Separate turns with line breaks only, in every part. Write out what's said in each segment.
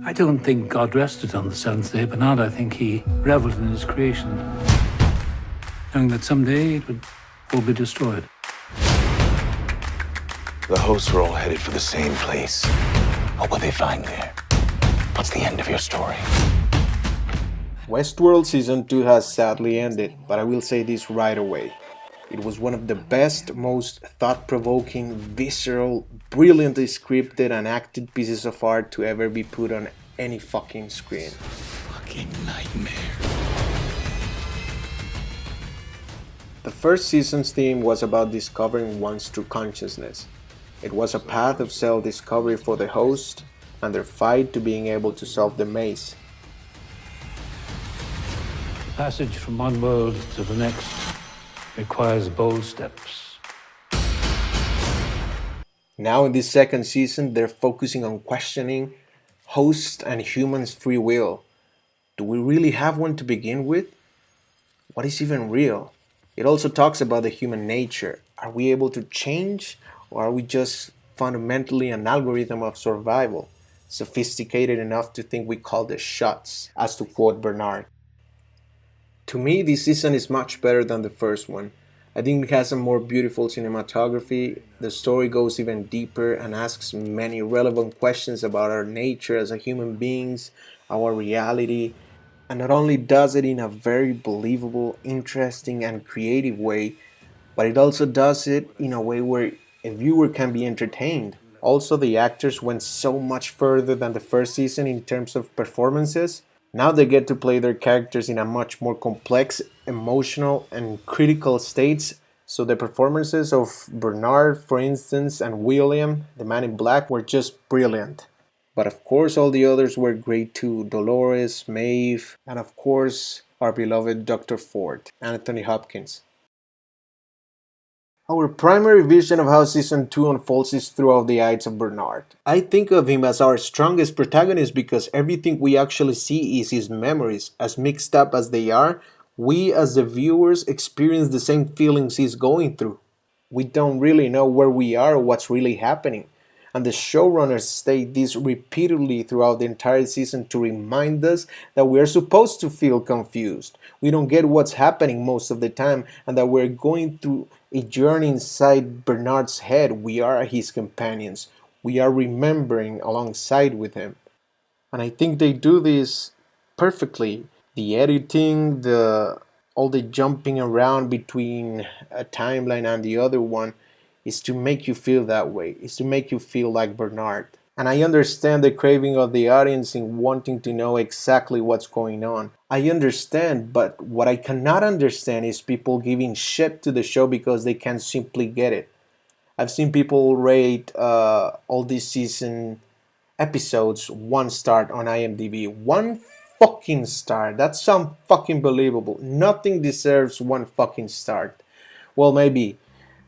I don't think God rested on the seventh day, Bernard. I think he reveled in his creation, knowing that someday it would all be destroyed.
The hosts are all headed for the same place. What will they find there? What's the end of your story?
Westworld Season 2 has sadly ended, but I will say this right away. It was one of the best, most thought-provoking, visceral, brilliantly scripted and acted pieces of art to ever be put on any fucking screen.
Fucking nightmare.
The first season's theme was about discovering one's true consciousness. It was a path of self-discovery for the host and their fight to being able to solve the maze.
The passage from one world to the next requires bold steps.
Now in this second season, they're focusing on questioning hosts and humans' free will. Do we really have one to begin with? What is even real? It also talks about the human nature. Are we able to change, or are we just fundamentally an algorithm of survival, sophisticated enough to think we call the shots, as to quote Bernard? To me, this season is much better than the first one. I think it has a more beautiful cinematography, the story goes even deeper and asks many relevant questions about our nature as a human beings, our reality, and not only does it in a very believable, interesting and creative way, but it also does it in a way where a viewer can be entertained. Also, the actors went so much further than the first season in terms of performances. Now they get to play their characters in a much more complex, emotional and critical states, so the performances of Bernard, for instance, and William, the man in black, were just brilliant. But of course all the others were great too, Dolores, Maeve, and of course our beloved Dr. Ford, Anthony Hopkins. Our primary vision of how Season 2 unfolds is throughout the eyes of Bernard. I think of him as our strongest protagonist because everything we actually see is his memories. As mixed up as they are, we as the viewers experience the same feelings he's going through. We don't really know where we are or what's really happening. And the showrunners state this repeatedly throughout the entire season to remind us that we are supposed to feel confused. We don't get what's happening most of the time, and that we're going through a journey inside Bernard's head. We are his companions. We are remembering alongside with him. And I think they do this perfectly. The editing, all the jumping around between a timeline and the other one is to make you feel that way, is to make you feel like Bernard. And I understand the craving of the audience in wanting to know exactly what's going on. I understand, but what I cannot understand is people giving shit to the show because they can't simply get it. I've seen people rate all these season episodes 1 star on IMDb. 1 fucking star. That's some fucking believable. Nothing deserves 1 fucking star. Well, maybe.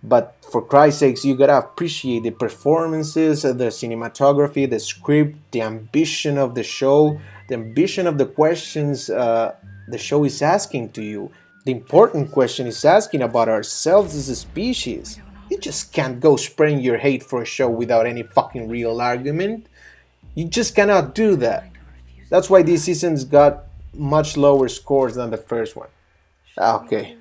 But for Christ's sakes, you gotta appreciate the performances, the cinematography, the script, the ambition of the show, the ambition of the questions the show is asking to you. The important question is asking about ourselves as a species. You just can't go spreading your hate for a show without any fucking real argument. You just cannot do that. That's why this season's got much lower scores than the first one. Okay.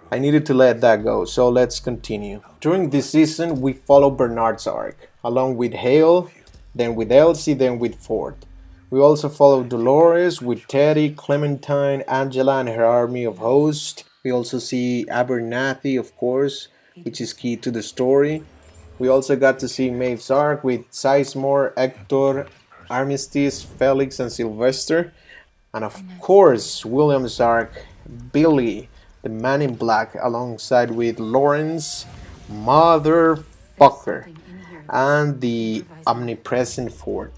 I needed to let that go, so let's continue. During this season, we follow Bernard's arc, along with Hale, then with Elsie, then with Ford. We also follow Dolores with Teddy, Clementine, Angela and her army of hosts. We also see Abernathy, of course, which is key to the story. We also got to see Maeve's arc with Sizemore, Hector, Armistice, Felix and Sylvester. And of course, William's arc, Billy, the man in black, alongside with Lawrence, motherfucker, and the omnipresent Ford.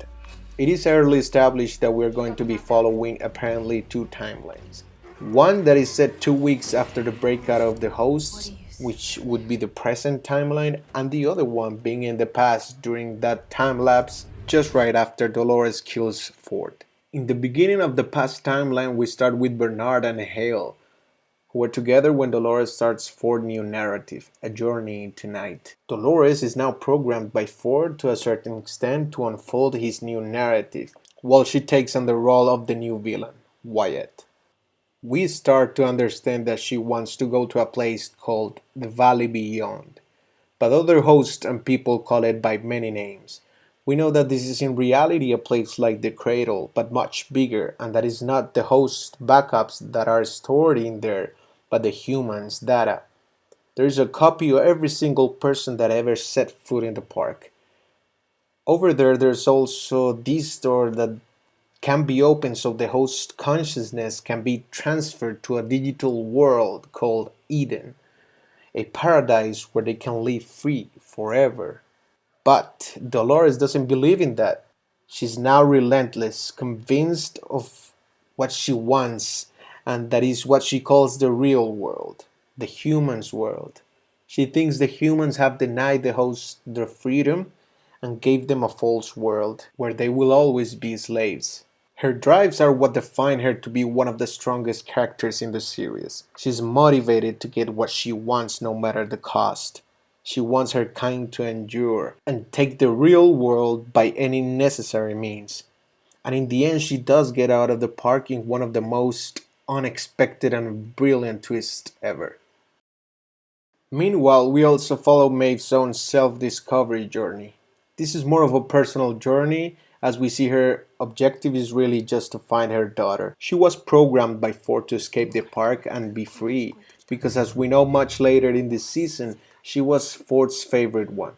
It is early established that we're going to be following apparently 2 timelines. One that is set 2 weeks after the breakout of the hosts, which would be the present timeline, and the other one being in the past during that time lapse just right after Dolores kills Ford. In the beginning of the past timeline, we start with Bernard and Hale. who are together when Dolores starts Ford's new narrative, A Journey into Night. Dolores is now programmed by Ford to a certain extent to unfold his new narrative, while she takes on the role of the new villain, Wyatt. We start to understand that she wants to go to a place called the Valley Beyond, but other hosts and people call it by many names. We know that this is in reality a place like the Cradle, but much bigger, and that is not the host backups that are stored in there, but the humans' data. There is a copy of every single person that ever set foot in the park. Over there, there's also this door that can be opened so the host consciousness can be transferred to a digital world called Eden, a paradise where they can live free forever. But Dolores doesn't believe in that. She's now relentless, convinced of what she wants, and that is what she calls the real world, the humans' world. She thinks the humans have denied the hosts their freedom and gave them a false world where they will always be slaves. Her drives are what define her to be one of the strongest characters in the series. She's motivated to get what she wants no matter the cost. She wants her kind to endure and take the real world by any necessary means. And in the end, she does get out of the park in one of the most unexpected and brilliant twists ever. Meanwhile, we also follow Maeve's own self-discovery journey. This is more of a personal journey, as we see her objective is really just to find her daughter. She was programmed by Ford to escape the park and be free, because as we know much later in this season, she was Ford's favorite one.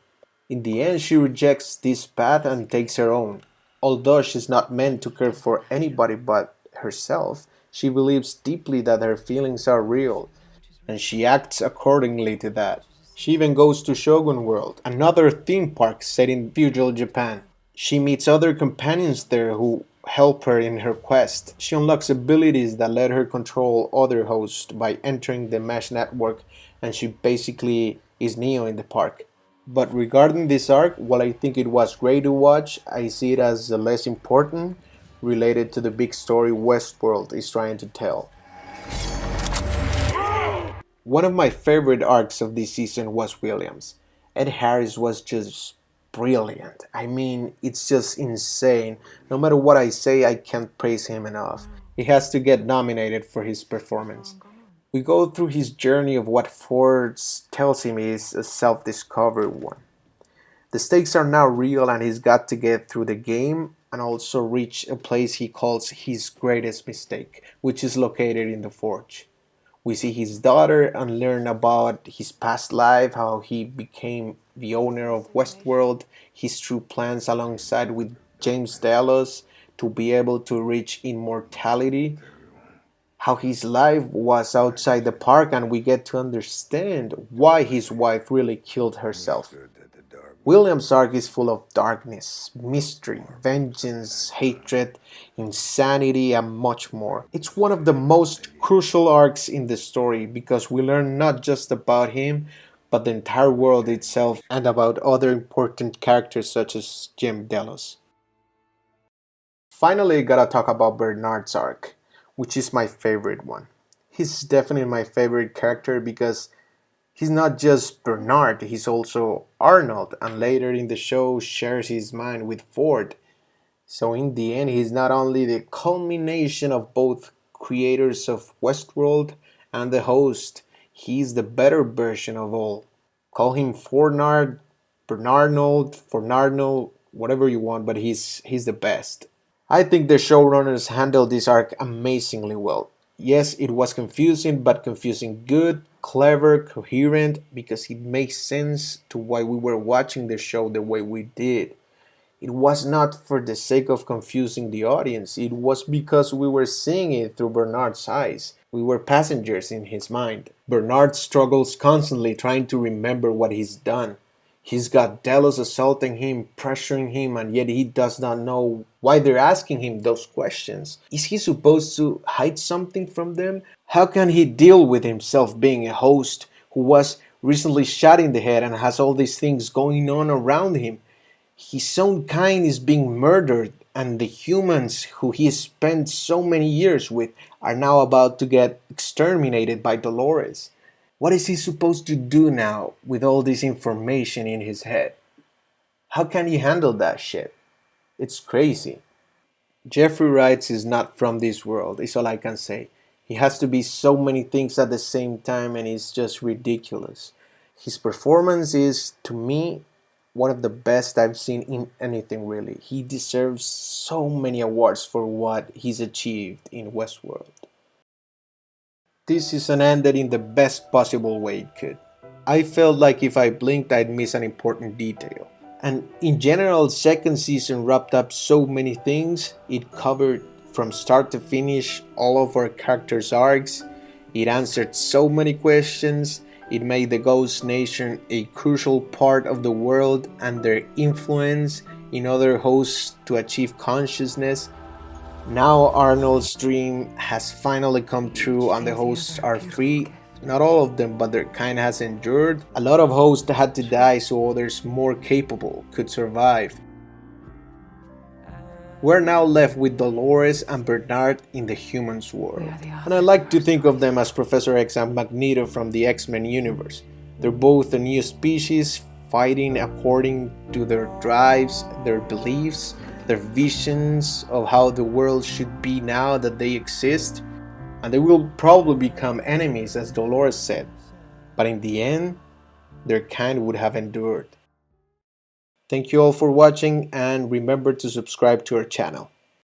In the end, she rejects this path and takes her own. Although she's not meant to care for anybody but herself, she believes deeply that her feelings are real, and she acts accordingly to that. She even goes to Shogun World, another theme park set in feudal Japan. She meets other companions there who help her in her quest. She unlocks abilities that let her control other hosts by entering the mesh network, and she basically is Neo in the park. But regarding this arc, while I think it was great to watch, I see it as less important related to the big story Westworld is trying to tell. One of my favorite arcs of this season was Williams. Ed Harris was just brilliant. I mean, it's just insane. No matter what I say, I can't praise him enough. He has to get nominated for his performance. We go through his journey of what Ford tells him is a self-discovery one. The stakes are now real and he's got to get through the game and also reach a place he calls his greatest mistake, which is located in the Forge. We see his daughter and learn about his past life, how he became the owner of Westworld, his true plans alongside with James Delos to be able to reach immortality, how his life was outside the park, and we get to understand why his wife really killed herself. William's arc is full of darkness, mystery, vengeance, hatred, insanity, and much more. It's one of the most crucial arcs in the story because we learn not just about him, but the entire world itself and about other important characters such as Jim Delos. Finally, I gotta talk about Bernard's arc, which is my favorite one. He's definitely my favorite character because he's not just Bernard, he's also Arnold, and later in the show shares his mind with Ford. So in the end, he's not only the culmination of both creators of Westworld and the host, he's the better version of all. Call him Fornard, Bernarnold, Fornarno, whatever you want, but he's the best. I think the showrunners handled this arc amazingly well. Yes, it was confusing, but confusing good, clever, coherent, because it makes sense to why we were watching the show the way we did. It was not for the sake of confusing the audience, it was because we were seeing it through Bernard's eyes. We were passengers in his mind. Bernard struggles constantly trying to remember what he's done. He's got Delos assaulting him, pressuring him, and yet he does not know why they're asking him those questions. Is he supposed to hide something from them? How can he deal with himself being a host who was recently shot in the head and has all these things going on around him? His own kind is being murdered, and the humans who he spent so many years with are now about to get exterminated by Dolores. What is he supposed to do now with all this information in his head? How can he handle that shit? It's crazy. Jeffrey Wright is not from this world, is all I can say. He has to be so many things at the same time, and it's just ridiculous. His performance is, to me, one of the best I've seen in anything really. He deserves so many awards for what he's achieved in Westworld. This season ended in the best possible way it could. I felt like if I blinked I'd miss an important detail. And in general, second season wrapped up so many things. It covered from start to finish all of our characters' arcs. It answered so many questions. It made the Ghost Nation a crucial part of the world and their influence in other hosts to achieve consciousness. Now Arnold's dream has finally come true and the hosts are free. Not all of them, but their kind has endured. A lot of hosts had to die so others more capable could survive. We're now left with Dolores and Bernard in the humans' world. And I like to think of them as Professor X and Magneto from the X-Men universe. They're both a new species, fighting according to their drives, their beliefs, their visions of how the world should be now that they exist. And they will probably become enemies, as Dolores said. But in the end, their kind would have endured. Thank you all for watching, and remember to subscribe to our channel.